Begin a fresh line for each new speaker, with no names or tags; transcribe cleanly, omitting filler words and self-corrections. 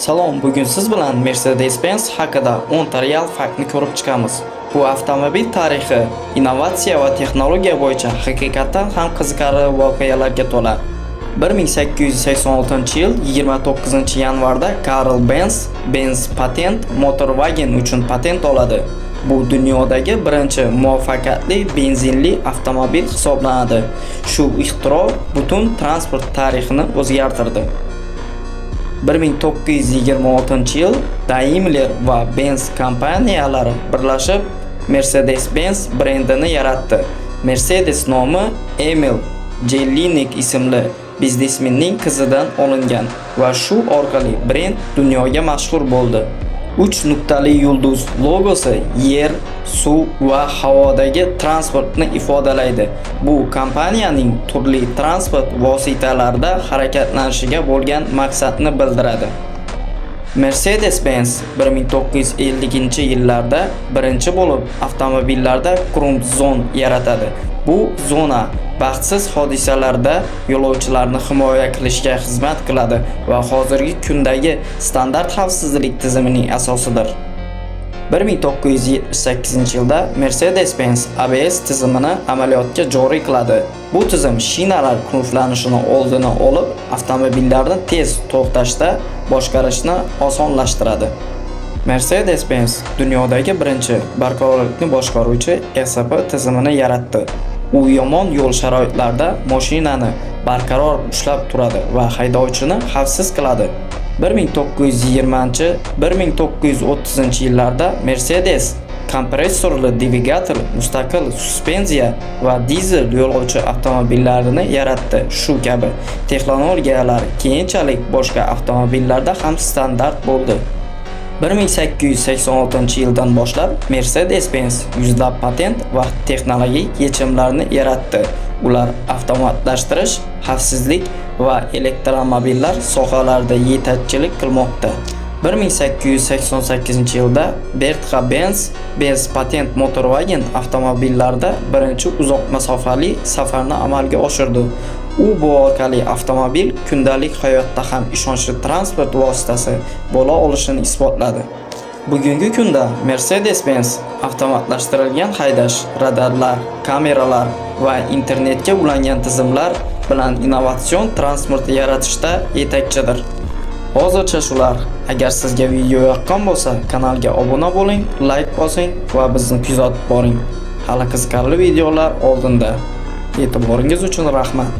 Salom, bugun siz bilan Mercedes-Benz haqida 10 ta real faktni ko'rib chiqamiz. Bu avtomobil tarixi, innovatsiya va texnologiya bo'yicha haqiqatan ham qiziqarli voqealarga to'la. 1886-yil 29-yanvarda Karl Benz patent Motorwagen uchun patent oladi. Bu dunyodagi birinchi muvaffaqiyatli benzinli avtomobil hisoblanadi. Shu ixtiro butun transport tarixini o'zgartirdi. 1926-yil Daimler va Benz kompaniyalari birlashib Mercedes-Benz brendini yaratdi. Mercedes nomi Emil Jelinek ismli biznesmenning qizidan olingan va shu orqali brend dunyoga mashhur bo'ldi. 3 nuqtali yulduz logosi yer, suv va havodagi transportni ifodalaydi. Bu kompaniyaning turli transport vositalarida harakatlanishiga bo'lgan maqsadni bildiradi. Mercedes-Benz 1950-yillarda birinchi bo'lib avtomobillarda Chrome Zone yaratadi. Bu zona baxtsiz hodisalarda yo'lovchilarni himoya qilishga xizmat qiladi va hozirgi kundagi standart xavfsizlik tizimining asosidir. 1978-yilda Mercedes-Benz ABS tizimini amaliyotga joriy qiladi. Bu tizim shinalar qulflanishini oldini olib, avtomobillarni tez to'xtashda boshqarishni osonlashtiradi. Mercedes-Benz dunyodagi birinchi barqarorlikni boshqaruvchi ESP tizimini yaratdi. U yomon yo'l sharoitlarida mashinani barqaror ushlab turadi va haydovchini xavfsiz qiladi. 1920-1930-yillarda Mercedes kompressorli dvigatel, mustaqil suspenziya va dizel yo'lovchi avtomobillarini yaratdi. Shu kabi texnologiyalar keyinchalik boshqa avtomobillarda ham standart bo'ldi. 1886-yildan boshlab Mercedes-Benz yuzlab patent va texnologik yechimlarni yaratdi. Ular avtomatlashtirish, xavfsizlik va elektromobillar sohalarida yetakchilik qilmoqda. 1888-yilda Bertha Benz patent Motorwagen avtomobillarida birinchi uzoq masofali safarni amalga oshirdi. U bu orqali avtomobil kundalik hayotda ham ishonchli transport vositasi bo'la olishini isbotladi. Bugungi kunda Mercedes-Benz avtomatlashtirilgan haydash, radarlar, kameralar va internetga ulangan tizimlar bilan innovatsion transport yaratishda yetakchidir. Hozircha shular. Agar sizga video yoqqan bo'lsa, kanalga obuna bo'ling, like bosing va bizni kuzatib boring. Hali qiziqarli videolar oldinda. E'tiboringiz uchun rahmat.